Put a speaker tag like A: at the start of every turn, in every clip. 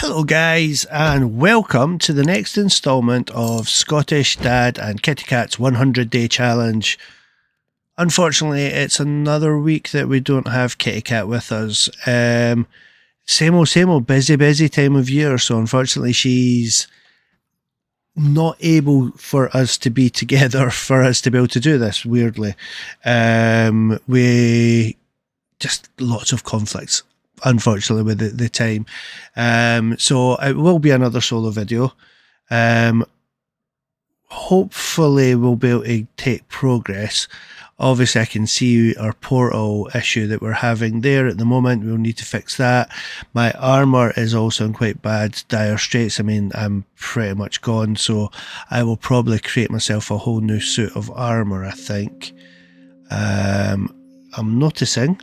A: Hello guys, and welcome to the next instalment of Scottish Dad and Kitty Cat's 100 day challenge. Unfortunately, it's another week that we don't have Kitty Cat with us. Same old busy time of year, so unfortunately she's not able for us to be together for us to be able to do this, weirdly. We just lots of conflicts, unfortunately, with the time. So it will be another solo video. Hopefully we'll be able to take progress. Obviously I can see our portal issue that we're having there at the moment. We'll need to fix that. My armor is also in quite bad, dire straits. I mean, I'm pretty much gone, so I will probably create myself a whole new suit of armor, I think. I'm noticing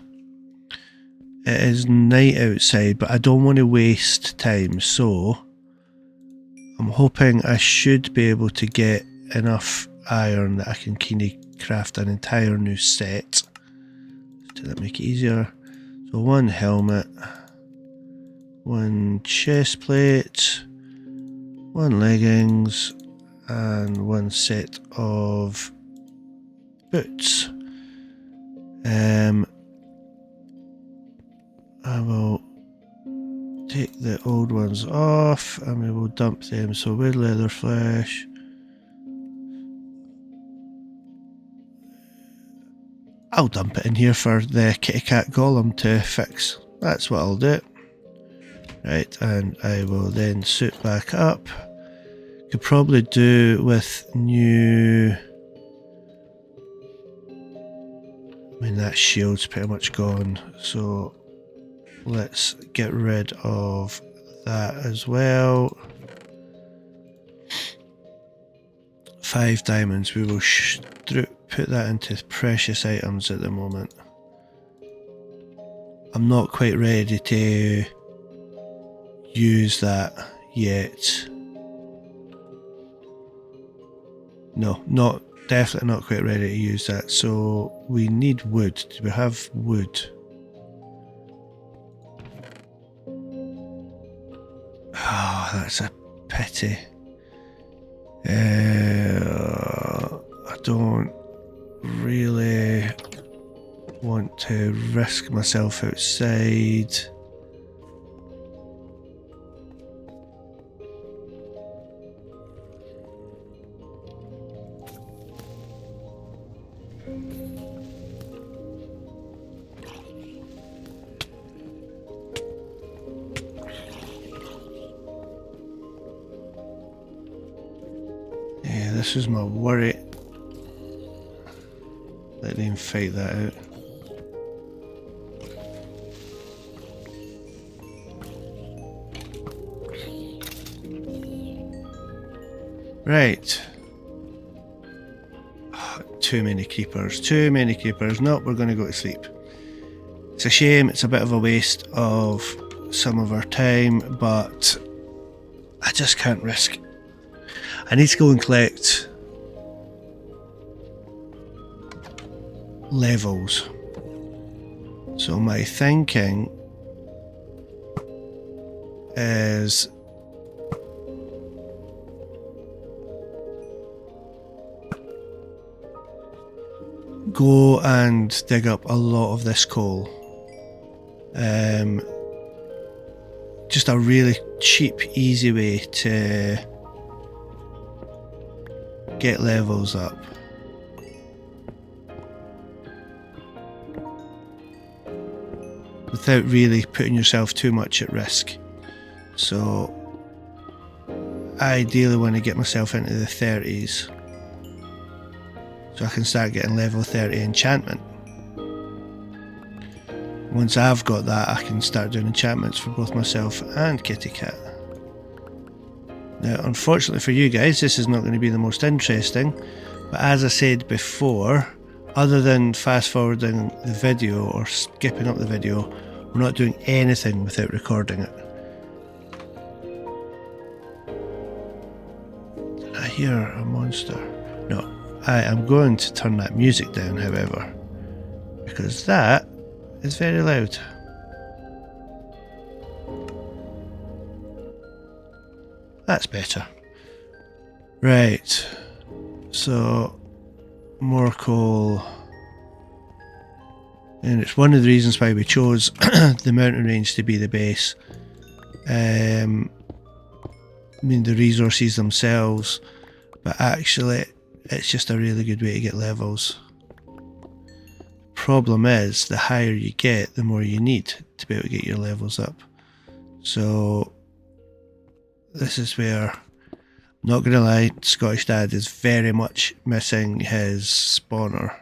A: it is night outside, but I don't want to waste time, so I'm hoping I should be able to get enough iron that I can kind of craft an entire new set. To that make it easier. So one helmet, one chest plate, one leggings, and one set of boots. I will take the old ones off and we will dump them. So with leather flesh, I'll dump it in here for the kitty cat golem to fix. That's what I'll do. Right, and I will then suit back up. Could probably do with new... I mean, that shield's pretty much gone, so let's get rid of that as well. 5 diamonds. We will put that into precious items at the moment. I'm not quite ready to use that yet. No, definitely not quite ready to use that. So we need wood. Do we have wood? Oh, that's a pity. I don't really want to risk myself outside. Yeah, this is my worry. Let them fight that out. Right. Oh, too many creepers. No, we're going to go to sleep. It's a shame. It's a bit of a waste of some of our time, but I just can't risk. I need to go and collect levels. So my thinking is go and dig up a lot of this coal. Just a really cheap, easy way to get levels up. Without really putting yourself too much at risk. So I ideally want to get myself into the 30s so I can start getting level 30 enchantment. Once I've got that, I can start doing enchantments for both myself and Kitty Cat. Now, unfortunately for you guys, this is not going to be the most interesting, but as I said before, other than fast forwarding the video or skipping up the video, we're not doing anything without recording it. Did I hear a monster? No, I am going to turn that music down, however, because that is very loud. That's better. Right, so more coal. And it's one of the reasons why we chose the mountain range to be the base. I mean, the resources themselves, but actually it's just a really good way to get levels. Problem is, the higher you get, the more you need to be able to get your levels up. So this is where, not gonna lie, Scottish Dad is very much missing his spawner.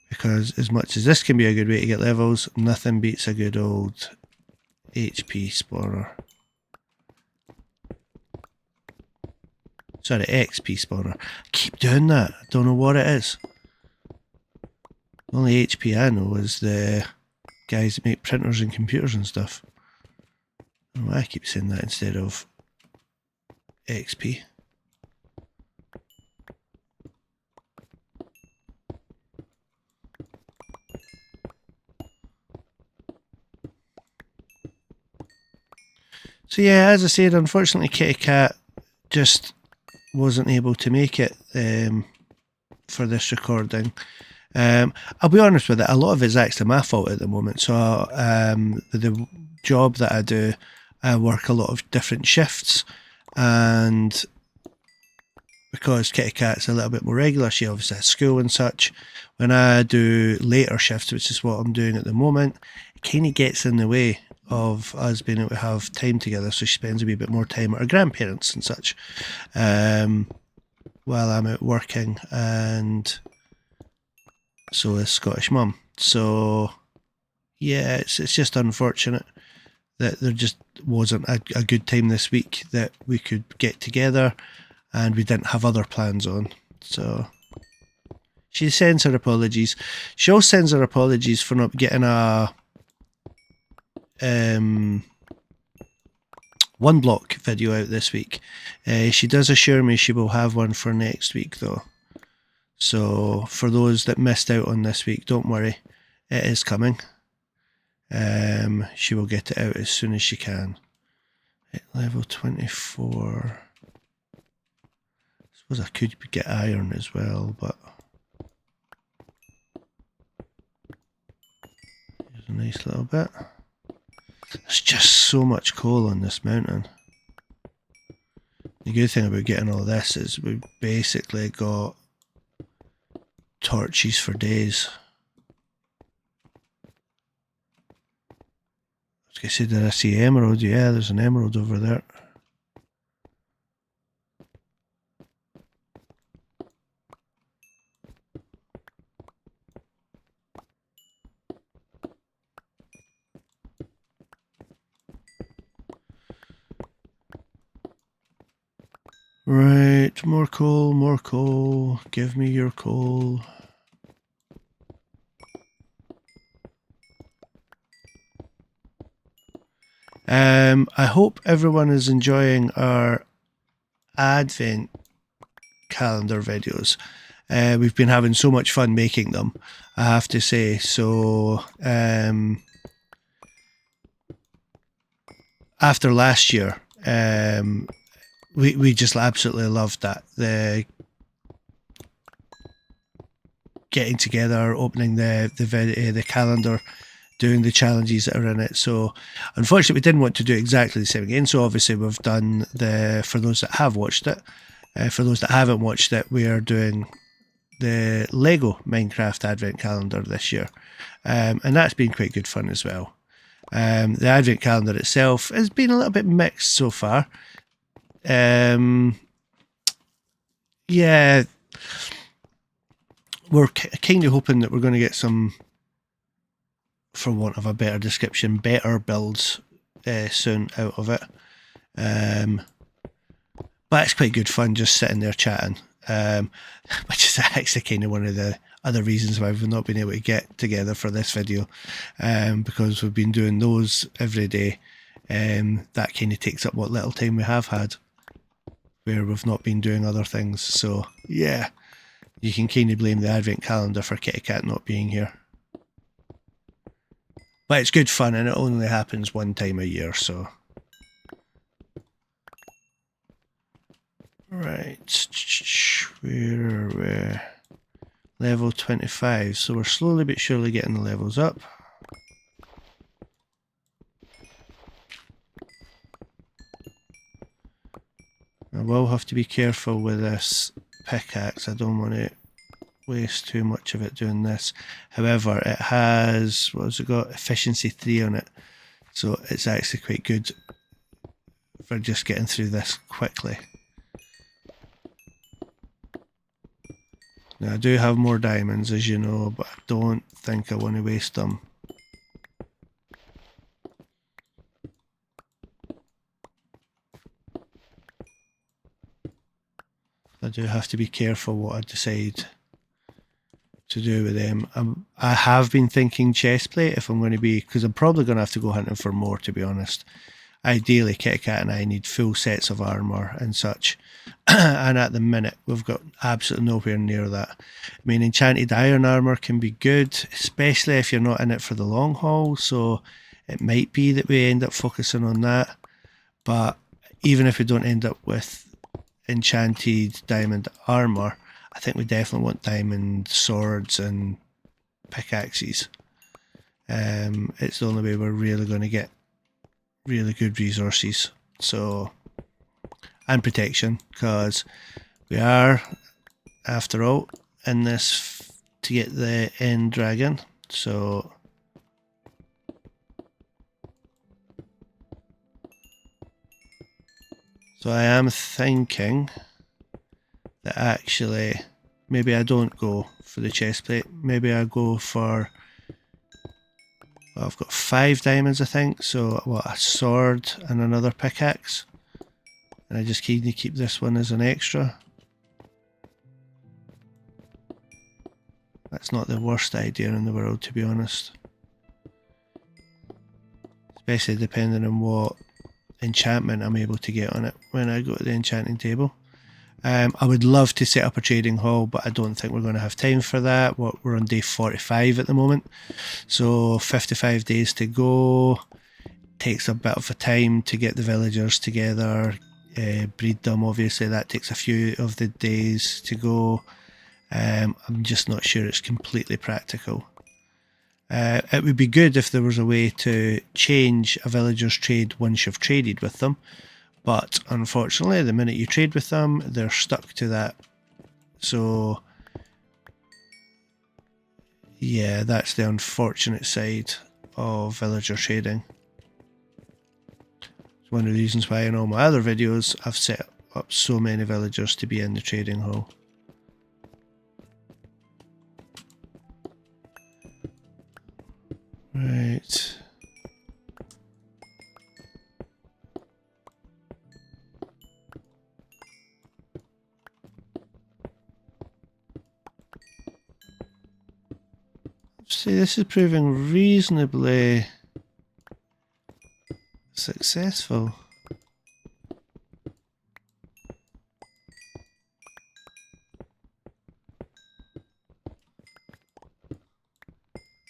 A: Because as much as this can be a good way to get levels, nothing beats a good old HP spawner. Sorry, XP spawner. I keep doing that. I don't know what it is. The only HP I know is the guys that make printers and computers and stuff. I don't know why I keep saying that instead of XP. So yeah, as I said, unfortunately Kitty Cat just wasn't able to make it for this recording. I'll be honest with it, a lot of it's actually my fault at the moment. So the job that I do, I work a lot of different shifts, and because Kitty Cat's a little bit more regular, she obviously has school and such. When I do later shifts, which is what I'm doing at the moment, it kind of gets in the way of us being able to have time together, so she spends a wee bit more time at her grandparents and such while I'm out working, and so is Scottish Mum. So yeah, it's just unfortunate that there just wasn't a good time this week that we could get together, and we didn't have other plans on. So she sends her apologies. She also sends her apologies for not getting a one block video out this week. She does assure me she will have one for next week though. So for those that missed out on this week, don't worry, it is coming. She will get it out as soon as she can. At level 24. I suppose I could get iron as well, but here's a nice little bit. There's just so much coal on this mountain. The good thing about getting all this is we've basically got torches for days. I was going to say, did I see emerald? Yeah, there's an emerald over there. Right, more coal, more coal. Give me your coal. I hope everyone is enjoying our advent calendar videos. We've been having so much fun making them, I have to say. So after last year, we just absolutely loved that. The getting together, opening the calendar, doing the challenges that are in it. So unfortunately we didn't want to do exactly the same again. So obviously we've done for those that have watched it. For those that haven't watched it, we are doing the Lego Minecraft Advent Calendar this year. And that's been quite good fun as well. The Advent Calendar itself has been a little bit mixed so far. Yeah, we're kind of hoping that we're going to get some, for want of a better description, better builds soon out of it. But it's quite good fun just sitting there chatting, which is actually kind of one of the other reasons why we've not been able to get together for this video, because we've been doing those every day. That kind of takes up what little time we have had, where we've not been doing other things. So yeah, you can kind of blame the Advent Calendar for Kitty Cat not being here. But it's good fun, and it only happens one time a year, so. Right, where are we? Level 25, so we're slowly but surely getting the levels up. I will have to be careful with this pickaxe. I don't want to waste too much of it doing this. However, it has, what has it got? Efficiency 3 on it. So it's actually quite good for just getting through this quickly. Now I do have more diamonds, as you know, but I don't think I want to waste them. I do have to be careful what I decide to do with them. I have been thinking chestplate if I'm going to be, because I'm probably going to have to go hunting for more, to be honest. Ideally, Kitty Cat and I need full sets of armour and such. And at the minute, we've got absolutely nowhere near that. I mean, enchanted iron armour can be good, especially if you're not in it for the long haul. So it might be that we end up focusing on that. But even if we don't end up with enchanted diamond armour, I think we definitely want diamond swords and pickaxes. It's the only way we're really going to get really good resources. So, and protection, because we are, after all, in this to get the end dragon. So I am thinking that actually maybe I don't go for the chestplate. Maybe I go for, well, I've got 5 diamonds, I think. So what, a sword and another pickaxe, and I just need to keep this one as an extra. That's not the worst idea in the world, to be honest, especially depending on what enchantment I'm able to get on it when I go to the enchanting table. I would love to set up a trading hall, but I don't think we're going to have time for that. We're on day 45 at the moment, so 55 days to go. Takes a bit of a time to get the villagers together, breed them. Obviously that takes a few of the days to go. I'm just not sure it's completely practical. It would be good if there was a way to change a villager's trade once you've traded with them, but unfortunately the minute you trade with them, they're stuck to that. So yeah, that's the unfortunate side of villager trading. It's one of the reasons why in all my other videos I've set up so many villagers to be in the trading hall. Right. See, this is proving reasonably successful.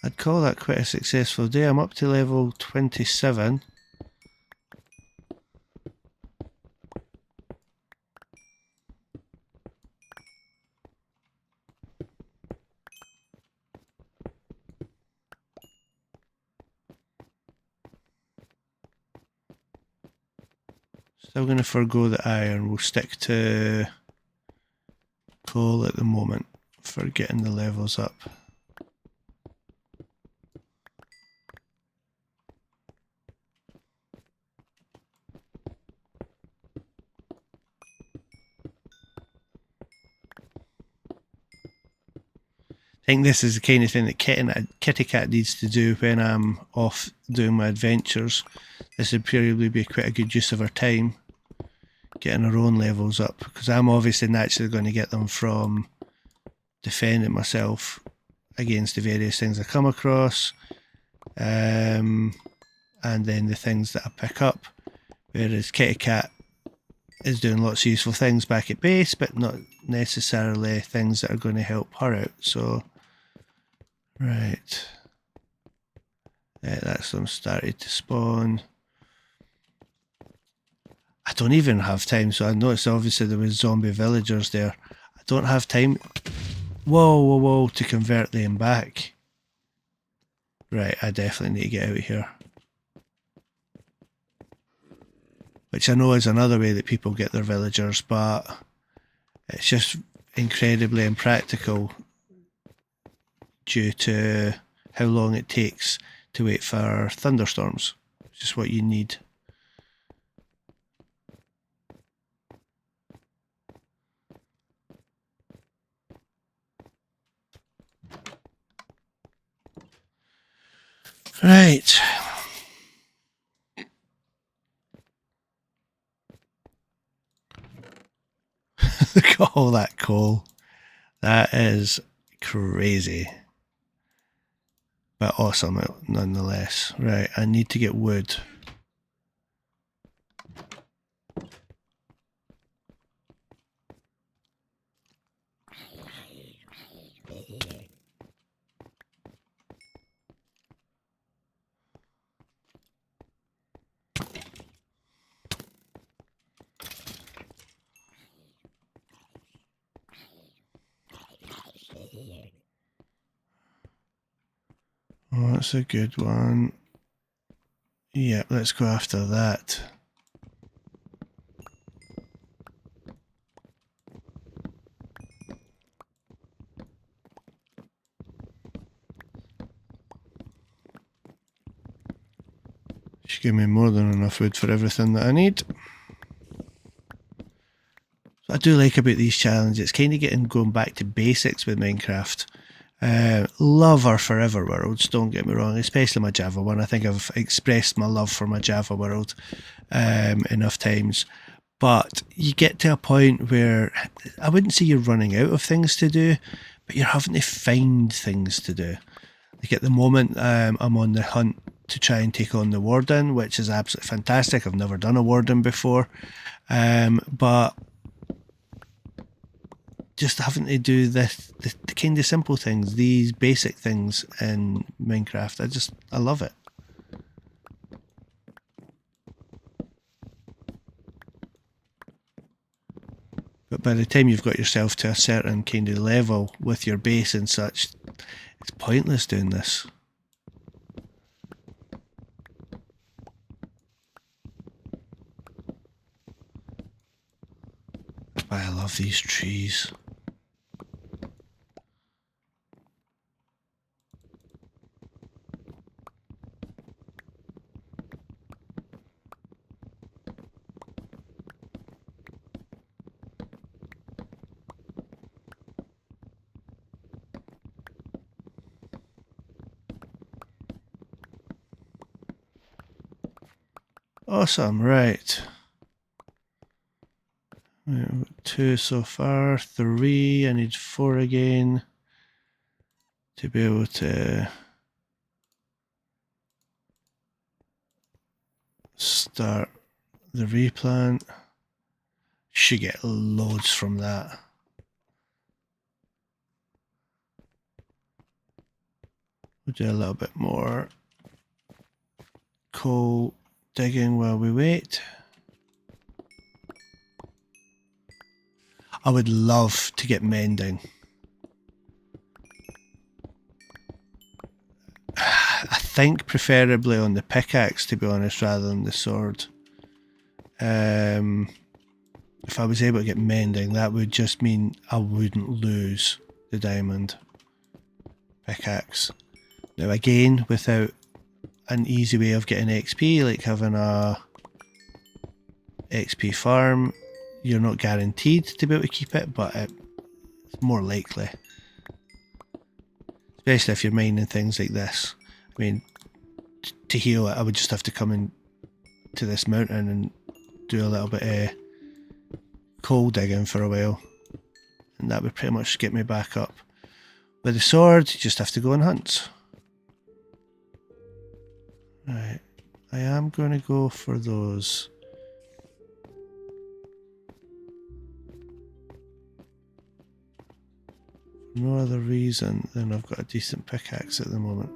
A: I'd call that quite a successful day. I'm up to level 27. Still going to forgo the iron. We'll stick to coal at the moment for getting the levels up. I think this is the kind of thing that Kitty Cat needs to do when I'm off doing my adventures. This would probably be quite a good use of her time, getting her own levels up, because I'm obviously naturally going to get them from defending myself against the various things I come across, and then the things that I pick up, whereas Kitty Cat is doing lots of useful things back at base, but not necessarily things that are going to help her out. So right, That's them started to spawn. I don't even have time, so I noticed obviously there was zombie villagers there. I don't have time. Whoa, whoa, whoa, to convert them back. Right, I definitely need to get out of here. Which I know is another way that people get their villagers, but it's just incredibly impractical due to how long it takes to wait for thunderstorms. It's just what you need. Right. Look at all that coal. That is crazy. But awesome nonetheless. Right, I need to get wood. Oh, that's a good one. Yeah, let's go after that. Should give me more than enough wood for everything that I need. What I do like about these challenges, it's kind of going back to basics with Minecraft. Love our forever worlds, don't get me wrong, especially my Java one. I think I've expressed my love for my Java world enough times. But you get to a point where I wouldn't say you're running out of things to do, but you're having to find things to do. Like at the moment, I'm on the hunt to try and take on the Warden, which is absolutely fantastic. I've never done a Warden before, but just having to do the kind of simple things, these basic things in Minecraft, I love it. But by the time you've got yourself to a certain kind of level with your base and such, it's pointless doing this. But I love these trees. Awesome, right. 2 so far, 3, I need 4 again to be able to start the replant. Should get loads from that. We'll do a little bit more coal digging while we wait. I would love to get mending. I think preferably on the pickaxe, to be honest, rather than the sword. If I was able to get mending, that would just mean I wouldn't lose the diamond pickaxe. Now again, without an easy way of getting XP, like having a XP farm, you're not guaranteed to be able to keep it, but it's more likely. Especially if you're mining things like this. I mean, to heal it, I would just have to come in to this mountain and do a little bit of coal digging for a while, and that would pretty much get me back up. With the sword, you just have to go on hunts. Right, I am going to go for those. No other reason than I've got a decent pickaxe at the moment.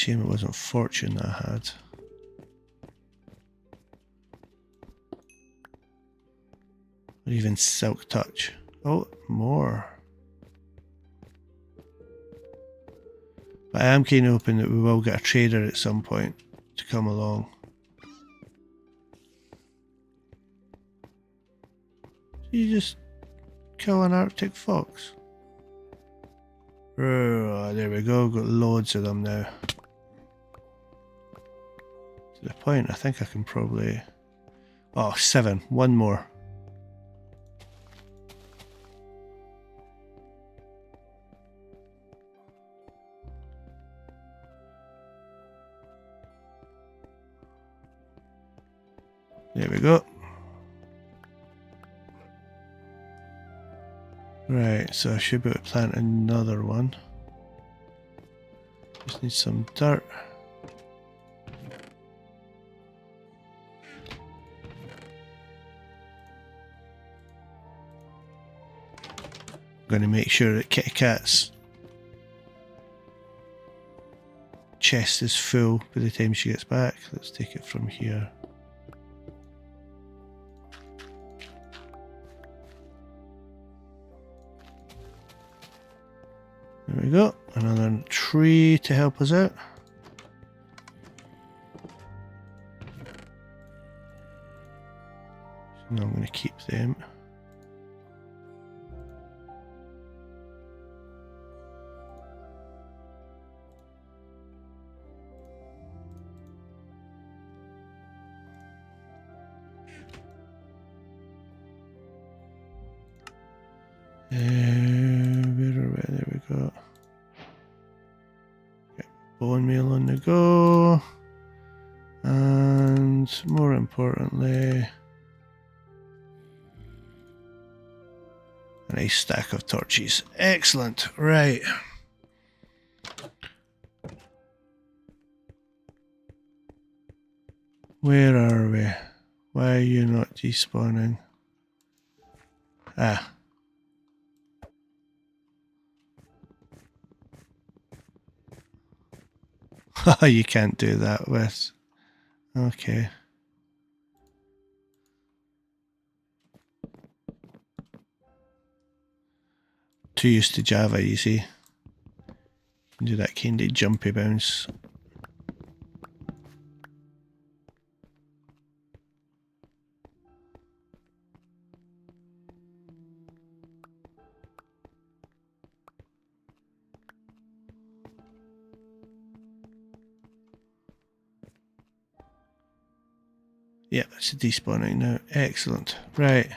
A: Shame it wasn't fortune that I had. Or even silk touch. Oh, more. But I am kind of hoping that we will get a trader at some point to come along. You just kill an Arctic fox. Oh, there we go, got loads of them now. To the point, I think I can probably... Oh, 7, one more. There we go. Right, so I should be able to plant another one. Just need some dirt. I'm going to make sure that Kitty Cat's chest is full by the time she gets back. Let's take it from here. There we go, another tree to help us out. So now I'm going to keep them. There we go. Okay, bone meal on the go. And more importantly, a nice stack of torches. Excellent. Right. Where are we? Why are you not despawning? Ah. You can't do that with. Okay. Too used to Java, you see. You can do that kind of jumpy bounce. Yep, it's a despawning now. Excellent. Right.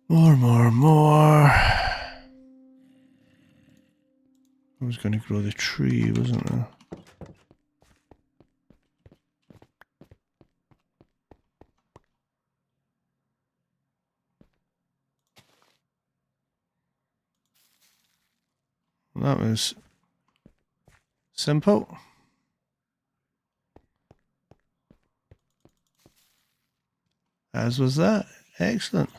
A: More. I was going to grow the tree, wasn't I? That was simple. As was that. Excellent.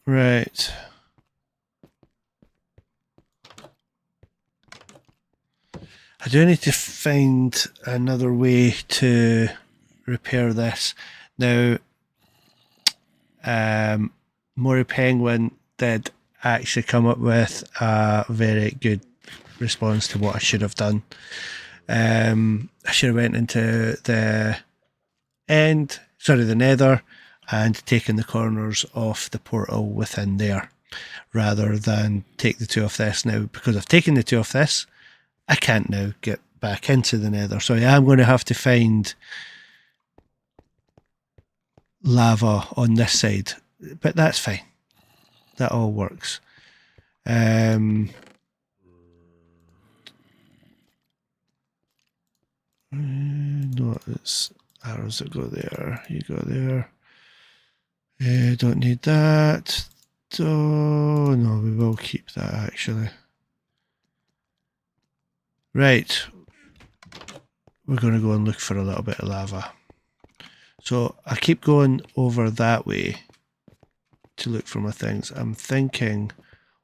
A: Right. I do need to find another way to repair this. Now, Maury Penguin did actually come up with a very good response to what I should have done. I should have went into the nether, and taken the corners off the portal within there, rather than take the 2 off this. Now, because I've taken the 2 off this, I can't now get back into the nether. So I am going to have to find lava on this side, but that's fine. That all works. No, it's arrows that go there. You go there. Don't need that. Oh, no, we will keep that actually. Right. We're going to go and look for a little bit of lava. So I keep going over that way to look for my things. I'm thinking,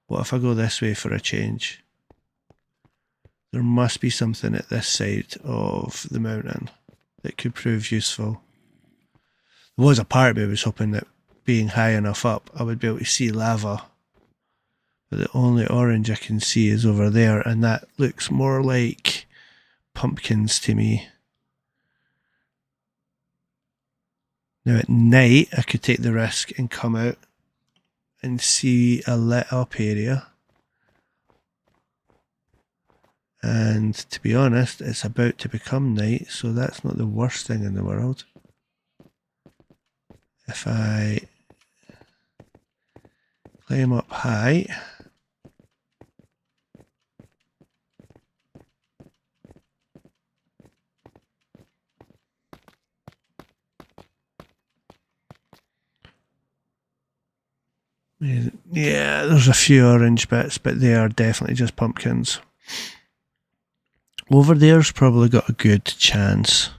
A: what if I go this way for a change? There must be something at this side of the mountain that could prove useful. There was a part of me was hoping that being high enough up, I would be able to see lava. But the only orange I can see is over there, and that looks more like pumpkins to me. Now at night, I could take the risk and come out and see a lit up area. And to be honest, it's about to become night, so that's not the worst thing in the world. If I climb up high, yeah, there's a few orange bits, but they are definitely just pumpkins. Over there's probably got a good chance.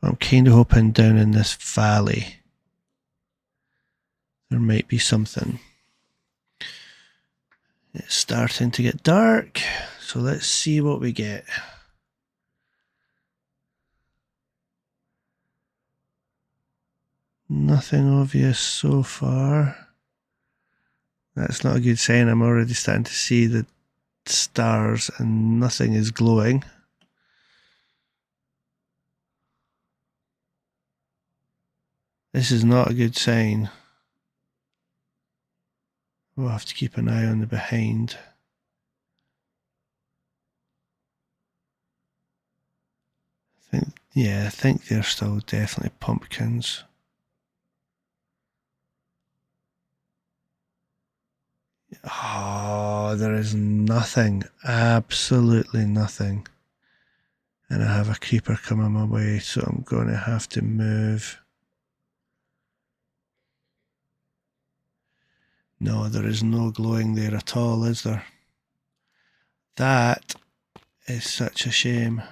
A: I'm kind of hoping down in this valley there might be something. It's starting to get dark, so let's see what we get. Nothing obvious so far. That's not a good sign. I'm already starting to see the stars and nothing is glowing. This is not a good sign. We'll have to keep an eye on the behind. I think they're still definitely pumpkins. Oh, there is nothing. Absolutely nothing. And I have a creeper coming my way, so I'm going to have to move. No, there is no glowing there at all, is there? That is such a shame.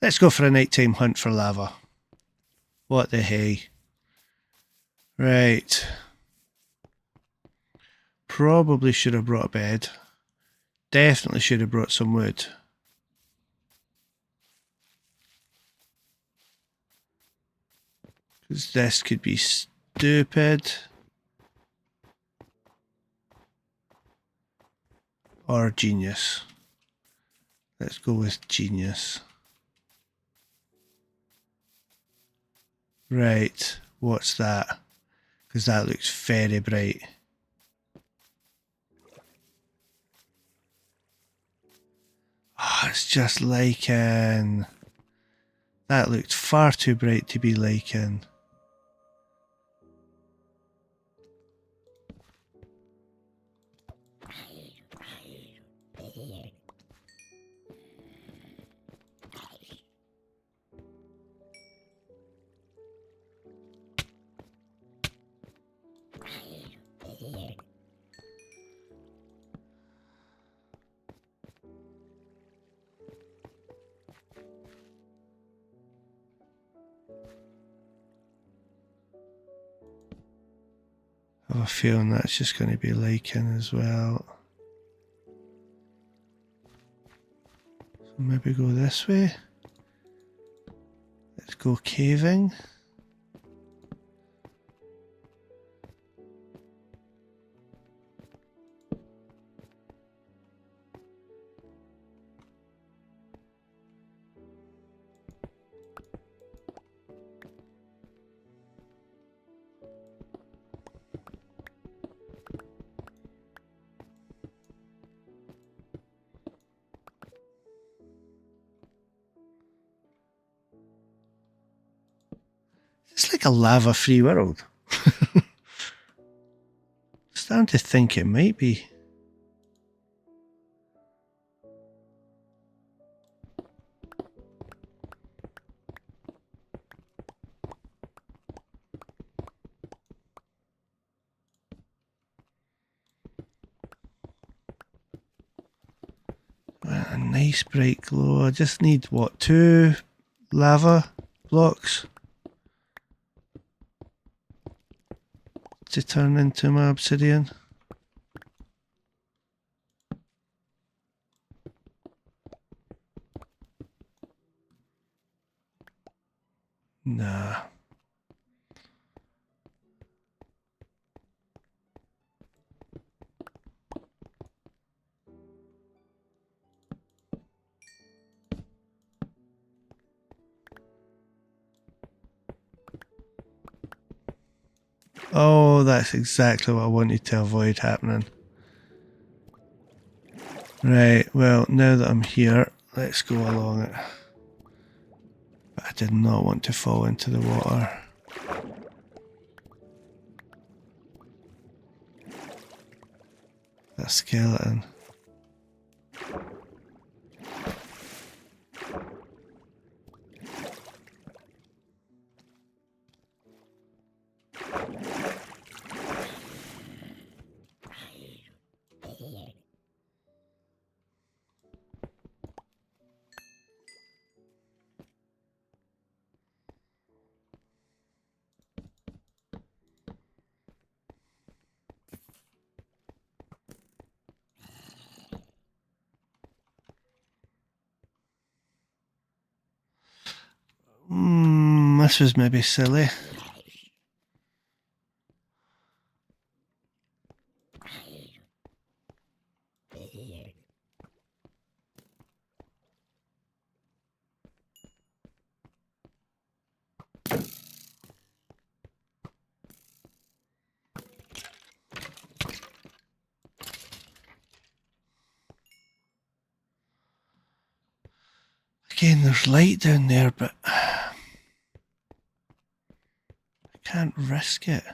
A: Let's go for a nighttime hunt for lava. What the hey? Right. Probably should have brought a bed. Definitely should have brought some wood. Because this could be stupid. Or genius. Let's go with genius. Right, what's that? Because that looks very bright. Oh, it's just lichen. That looked far too bright to be lichen. I have a feeling that's just going to be lichen as well. So maybe go this way. Let's go caving. It's like a lava-free world. Starting to think it might be. a nice bright glow. I just need, what, 2 lava blocks to turn into my obsidian. Nah. Oh, that's exactly what I wanted to avoid happening. Right, well, now that I'm here, let's go along it. But I did not want to fall into the water. That skeleton. This was maybe silly. Again, there's light down there, but I can't risk it.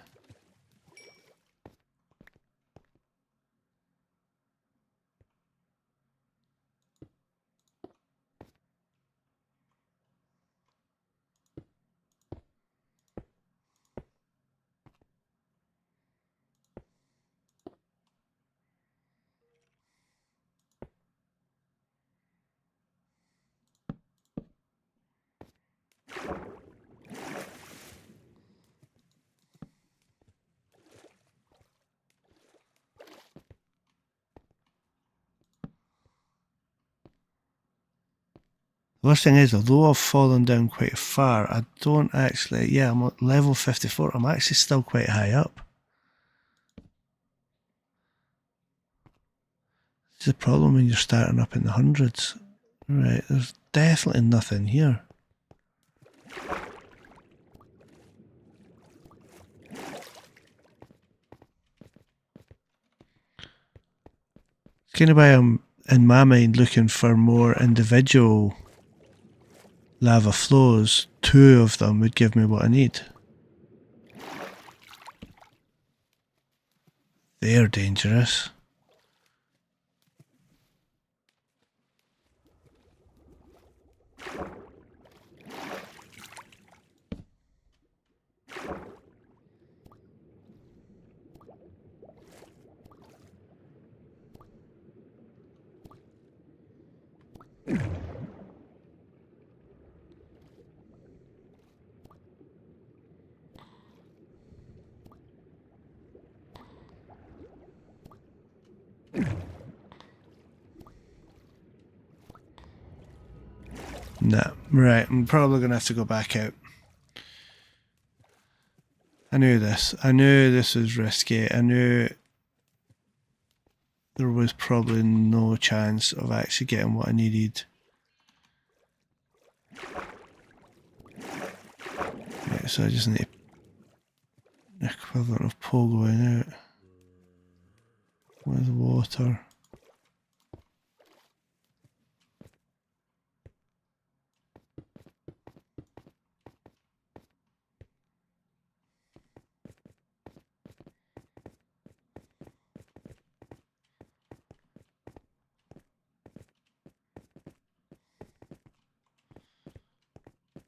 A: The worst thing is, although I've fallen down quite far, I don't actually, yeah, I'm at level 54, I'm actually still quite high up. It's the problem when you're starting up in the hundreds. Right, there's definitely nothing here. It's kind of why I'm, in my mind, looking for more individual lava flows. 2 of them would give me what I need. They're dangerous. Nah, right, I'm probably going to have to go back out. I knew this. I knew this was risky. I knew there was probably no chance of actually getting what I needed. Right, so I just need the equivalent of pole going out with water.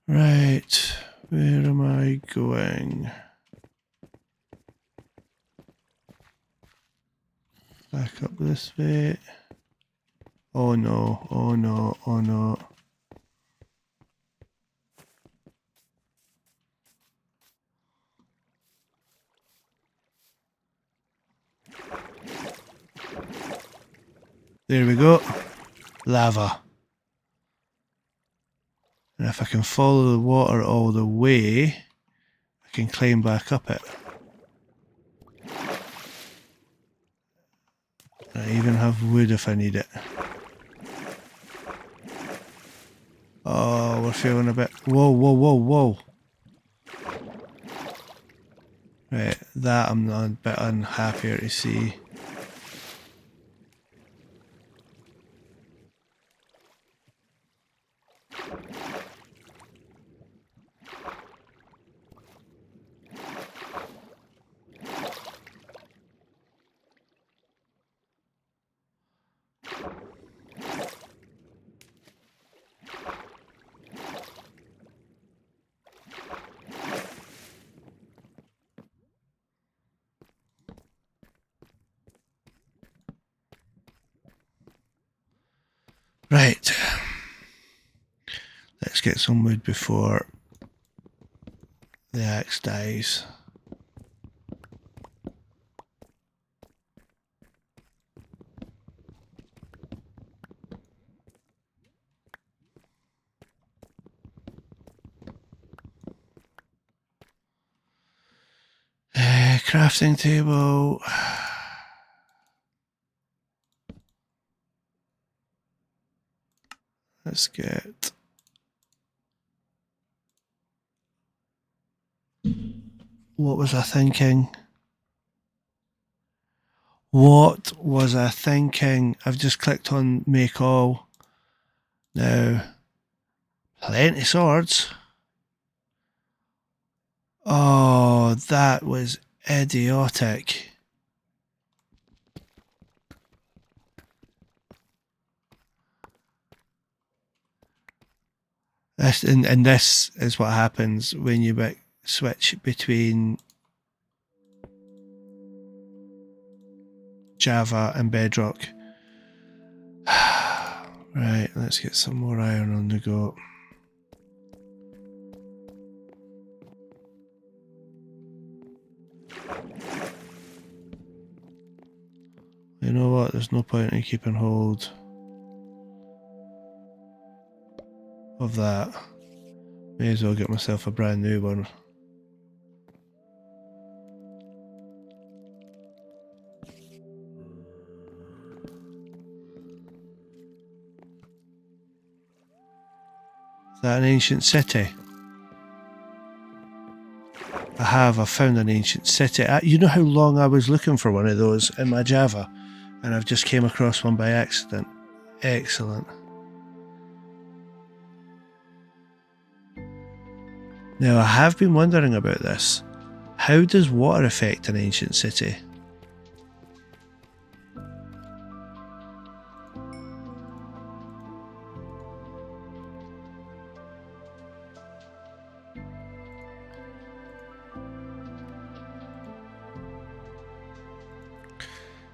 A: Right, where am I going? Back up this way. Oh no, oh no, oh no. There we go. Lava. And if I can follow the water all the way, I can climb back up it. I even have wood if I need it. Oh, we're feeling a bit... Whoa, whoa, whoa, whoa. Right, that I'm a bit unhappier to see. Right. Let's get some wood before the axe dies. Crafting table. Let's get... What was I thinking? What was I thinking? I've just clicked on make all. Now, plenty swords. Oh, that was idiotic. And this is what happens when you switch between Java and Bedrock. Right, let's get some more iron on the go. You know what, there's no point in keeping hold of that. May as well get myself a brand new one. Is that an ancient city? I've found an ancient city. You know how long I was looking for one of those in my Java, and I've just came across one by accident. Excellent. Now, I have been wondering about this. How does water affect an ancient city?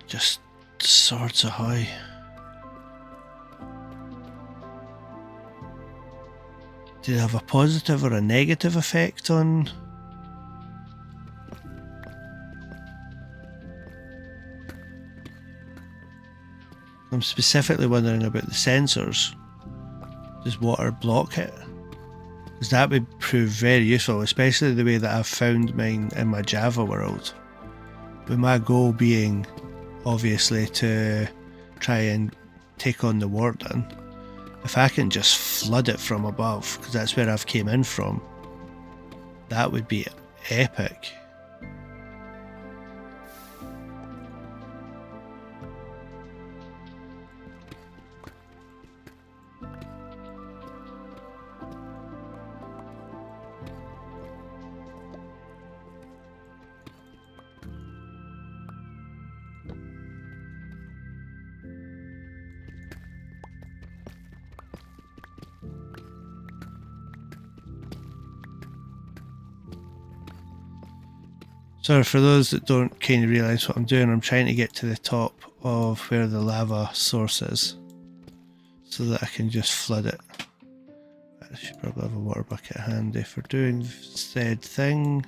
A: Just swords ahoy. Do they have a positive or a negative effect on... I'm specifically wondering about the sensors. Does water block it? Because that would prove very useful, especially the way that I've found mine in my Java world. With my goal being, obviously, to try and take on the warden. If I can just flood it from above, because that's where I've came in from, that would be epic. So for those that don't kind of realise what I'm doing, I'm trying to get to the top of where the lava source is. so that I can just flood it. I should probably have a water bucket handy for doing said thing.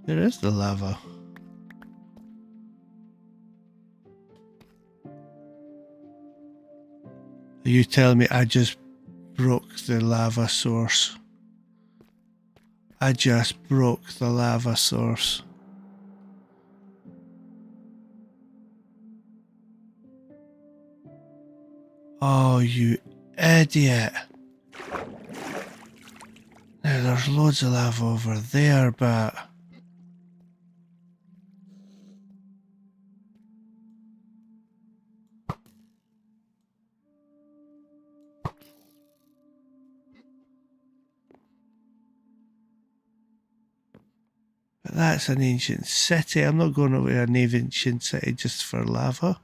A: There is the lava. Are you telling me I just broke the lava source? I just broke the lava source. Oh, you idiot. Now there's loads of lava over there, but... But that's an ancient city. I'm not going over an ancient city just for lava.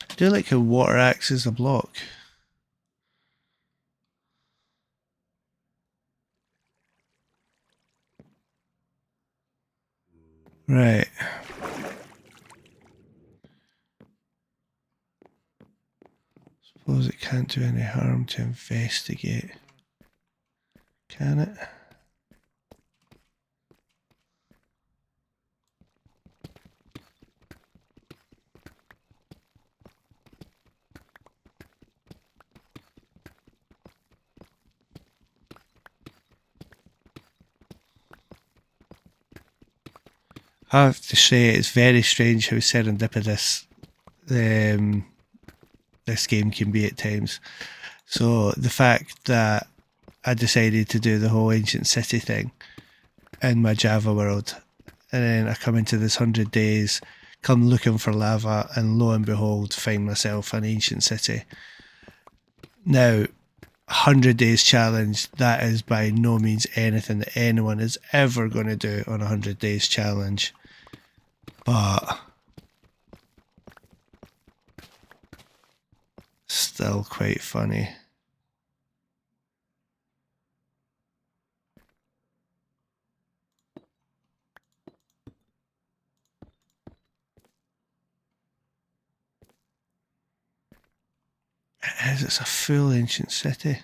A: I do like how water acts as a block. Right. Suppose it can't do any harm to investigate. Can it? I have to say it's very strange how serendipitous this game can be at times. So the fact that I decided to do the whole ancient city thing in my Java world, and then I come into this 100 days, come looking for lava, and lo and behold, find myself an ancient city. Now, 100 days challenge, that is by no means anything that anyone is ever going to do on a 100 days challenge. But still quite funny. It is, it's a full ancient city.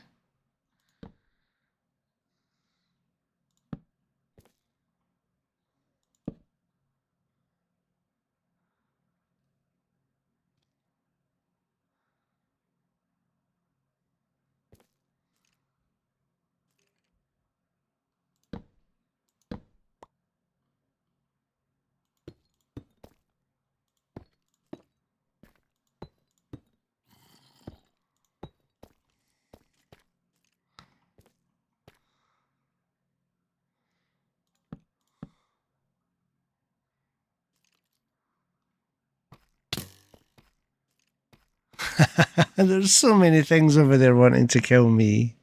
A: There's so many things over there wanting to kill me.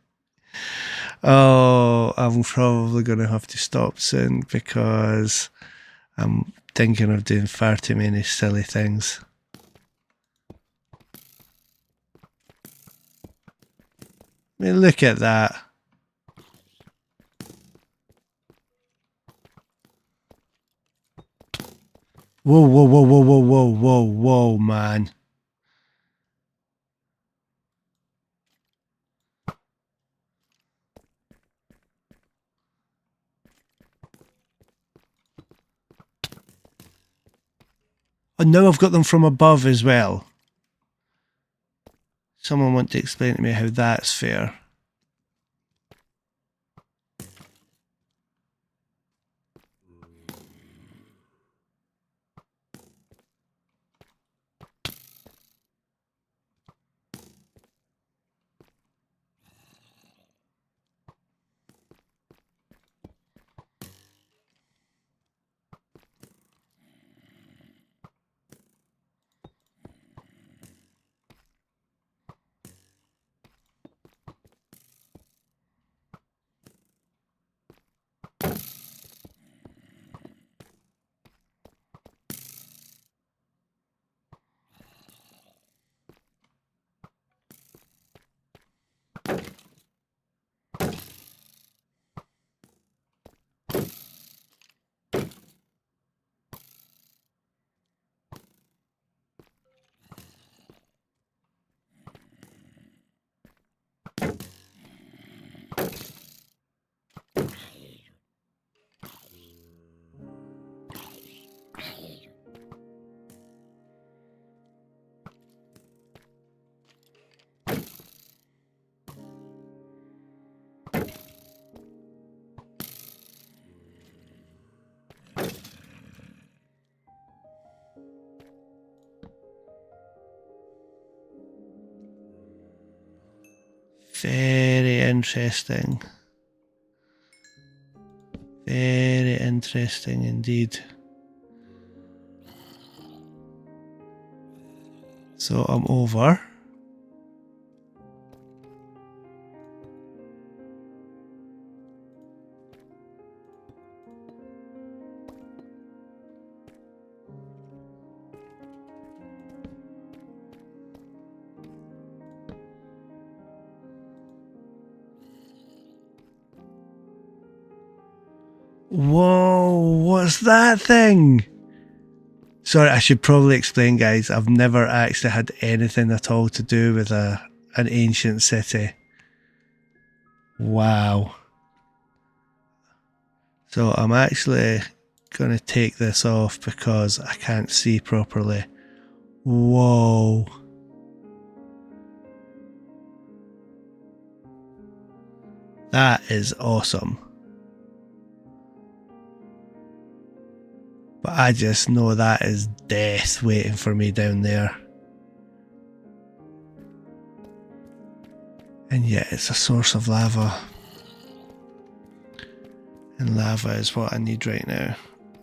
A: Oh, I'm probably going to have to stop soon because I'm thinking of doing far too many silly things. I mean, look at that. Whoa, whoa, whoa, whoa, whoa, whoa, whoa, whoa, man. And now I've got them from above as well. Someone want to explain to me how that's fair. Very interesting. Very interesting indeed. So I'm over. Whoa, what's that thing? Sorry, I should probably explain, guys. I've never actually had anything at all to do with an ancient city. Wow. So I'm actually going to take this off because I can't see properly. Whoa. That is awesome. But I just know that is death waiting for me down there. And yet it's a source of lava. And lava is what I need right now.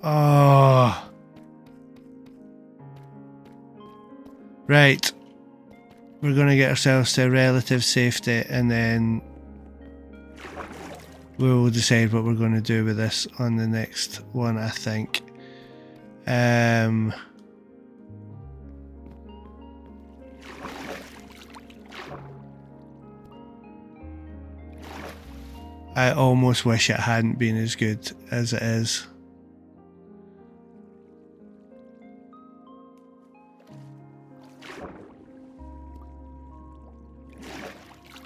A: Oh. Right. We're going to get ourselves to relative safety and then we will decide what we're going to do with this on the next one, I think. I almost wish it hadn't been as good as it is.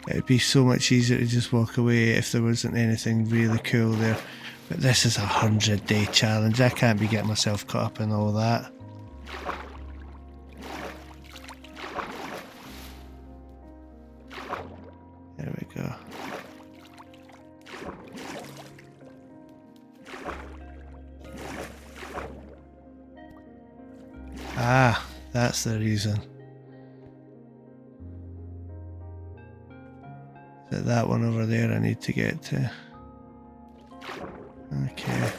A: It'd be so much easier to just walk away if there wasn't anything really cool there. But this is a 100-day challenge. I can't be getting myself caught up in all that. There we go. Ah, that's the reason. That one over there I need to get to. Okay.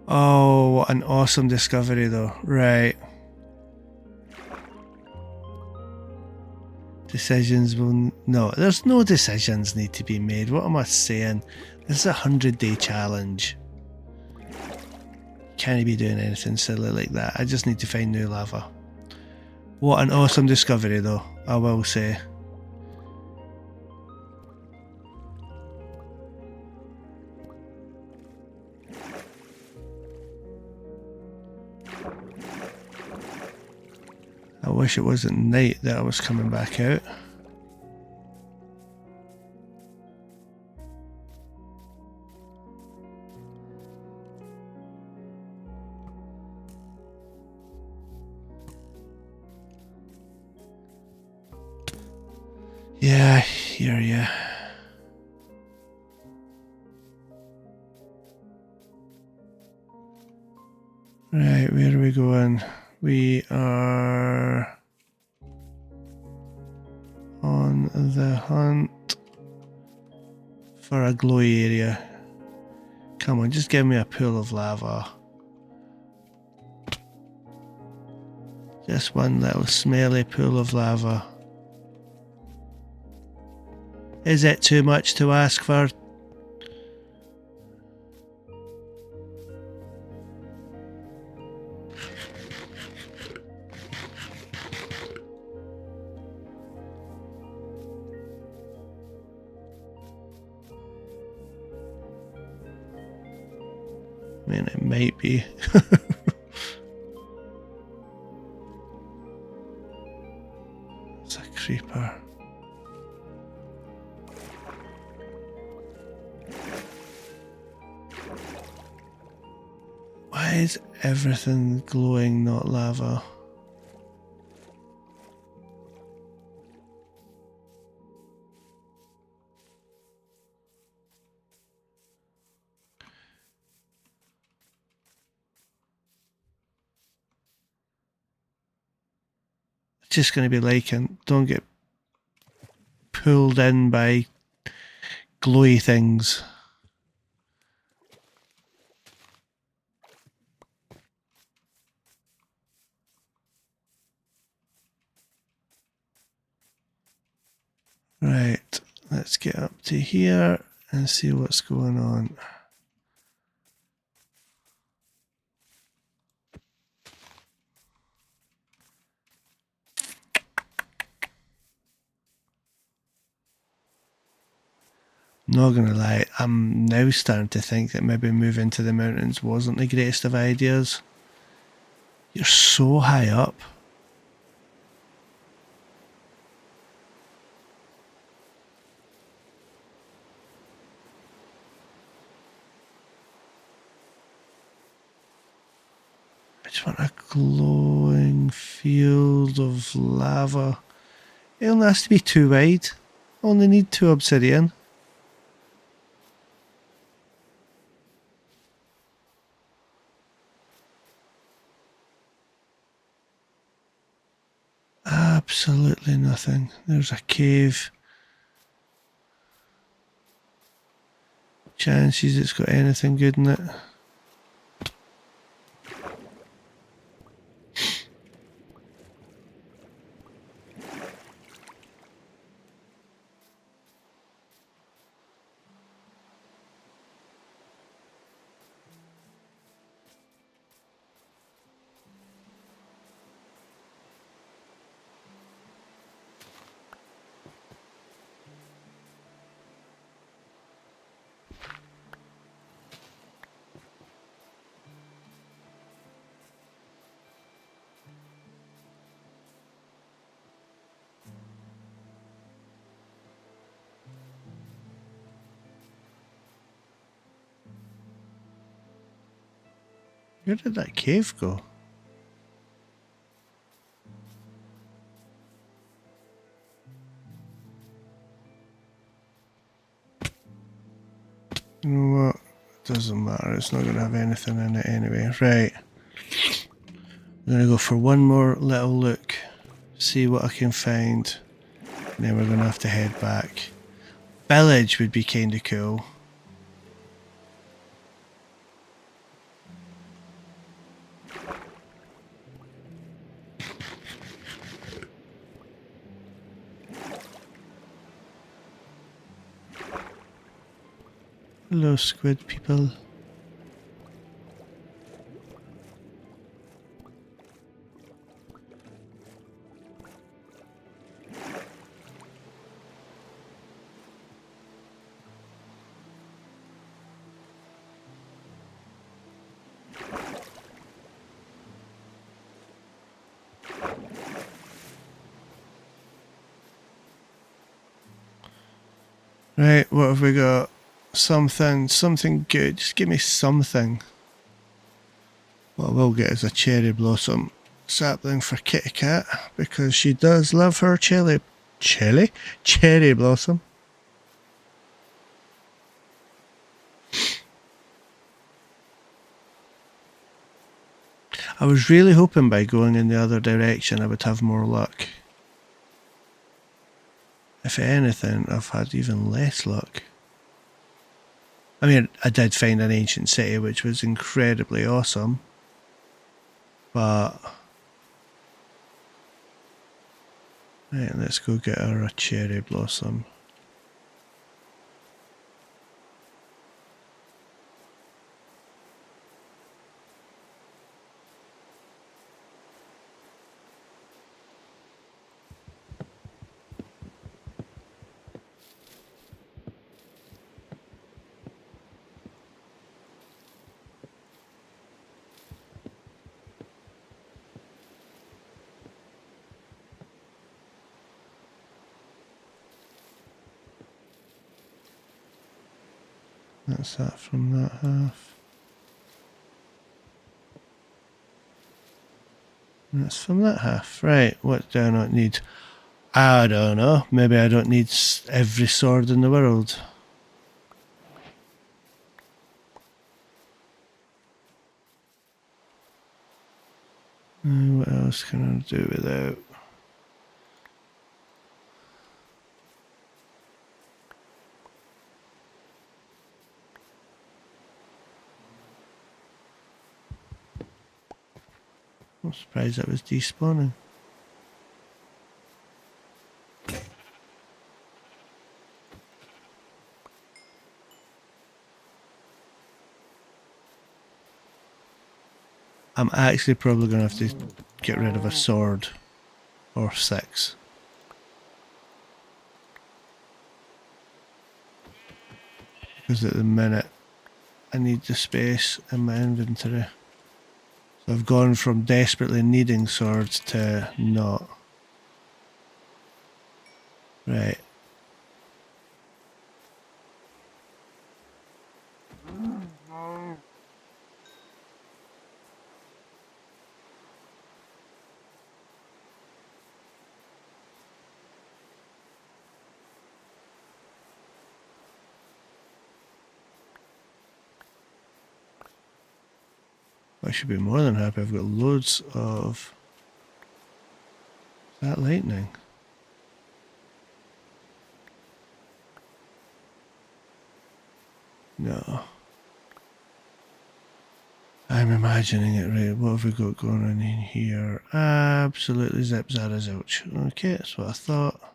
A: Oh, what an awesome discovery though. Right. Decisions will... No, there's no decisions need to be made. What am I saying? This is a 100-day challenge. Can't be doing anything silly like that. I just need to find new lava. What an awesome discovery though, I will say. I wish it wasn't night that I was coming back out. Yeah, I hear ya. Right, where are we going? We are on the hunt for a glowy area. Come on, just give me a pool of lava. Just one little smelly pool of lava. Is it too much to ask for? I mean, it might be. It's a creeper. Why is everything glowing, not lava? Just going to be liking. Don't get pulled in by glowy things. Right, let's get up to here and see what's going on. Not gonna lie, I'm now starting to think that maybe moving to the mountains wasn't the greatest of ideas. You're so high up. I just want a glowing field of lava. It only has to be 2 wide. Only need 2 obsidian. Absolutely nothing. There's a cave. Chances it's got anything good in it. Where did that cave go? You know what? It doesn't matter. It's not going to have anything in it anyway. Right. I'm going to go for one more little look. See what I can find. And then we're going to have to head back. Village would be kind of cool. Hello, squid people. Right, what have we got? Something good. Just give me something. What I will get is a cherry blossom sapling for Kitty Cat because she does love her cherry Cherry blossom. I was really hoping by going in the other direction I would have more luck. If anything, I've had even less luck. I mean, I did find an ancient city, which was incredibly awesome. But... right, let's go get our cherry blossom. That's that from that half. And that's from that half. Right, what do I not need? I don't know. Maybe I don't need every sword in the world. What else can I do without? I'm surprised that was despawning. I'm actually probably going to have to get rid of a sword or 6. Because at the minute I need the space in my inventory. So I've gone from desperately needing swords to not. Right. I should be more than happy. I've got loads of... is that lightning? No. I'm imagining it, right? What have we got going on in here? Absolutely zip zara zilch. Okay, that's what I thought.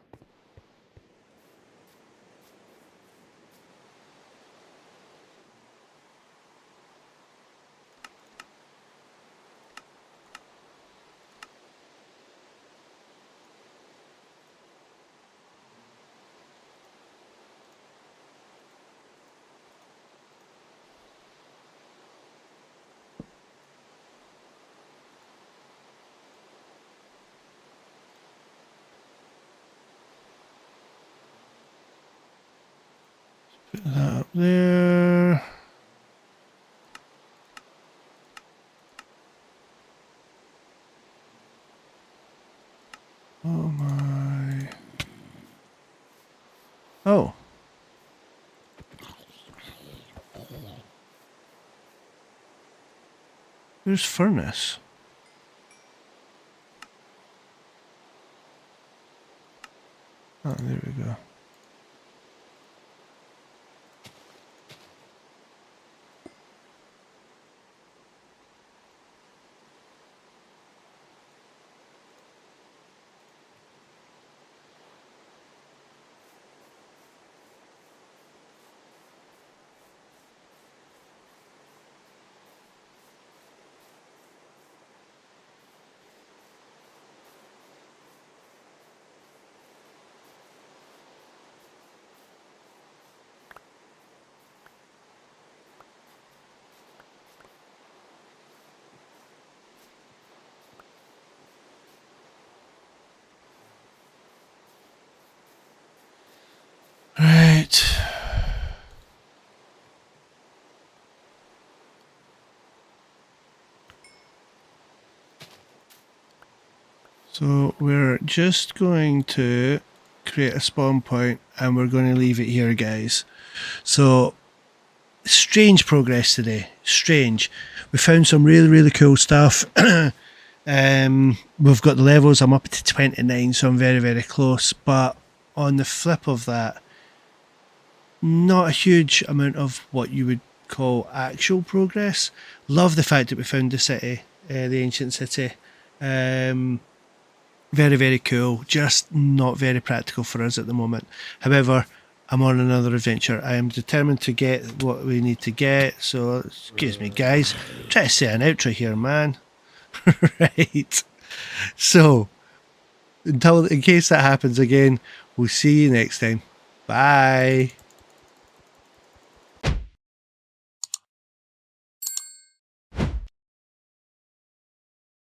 A: Put that up there. Oh my. Oh. There's furnace. Oh, there we go. Right. So we're just going to create a spawn point, and we're going to leave it here, guys. So strange progress today, strange. We found some really cool stuff. We've got the levels, I'm up to 29, so I'm very close, but on the flip of that, not a huge amount of what you would call actual progress. Love the fact that we found the city, the ancient city. Very cool, just not very practical for us at the moment. However, I'm on another adventure. I am determined to get what we need to get. So, excuse me, guys. Try to say an outro here, man. Right. So, in case that happens again, we'll see you next time. Bye.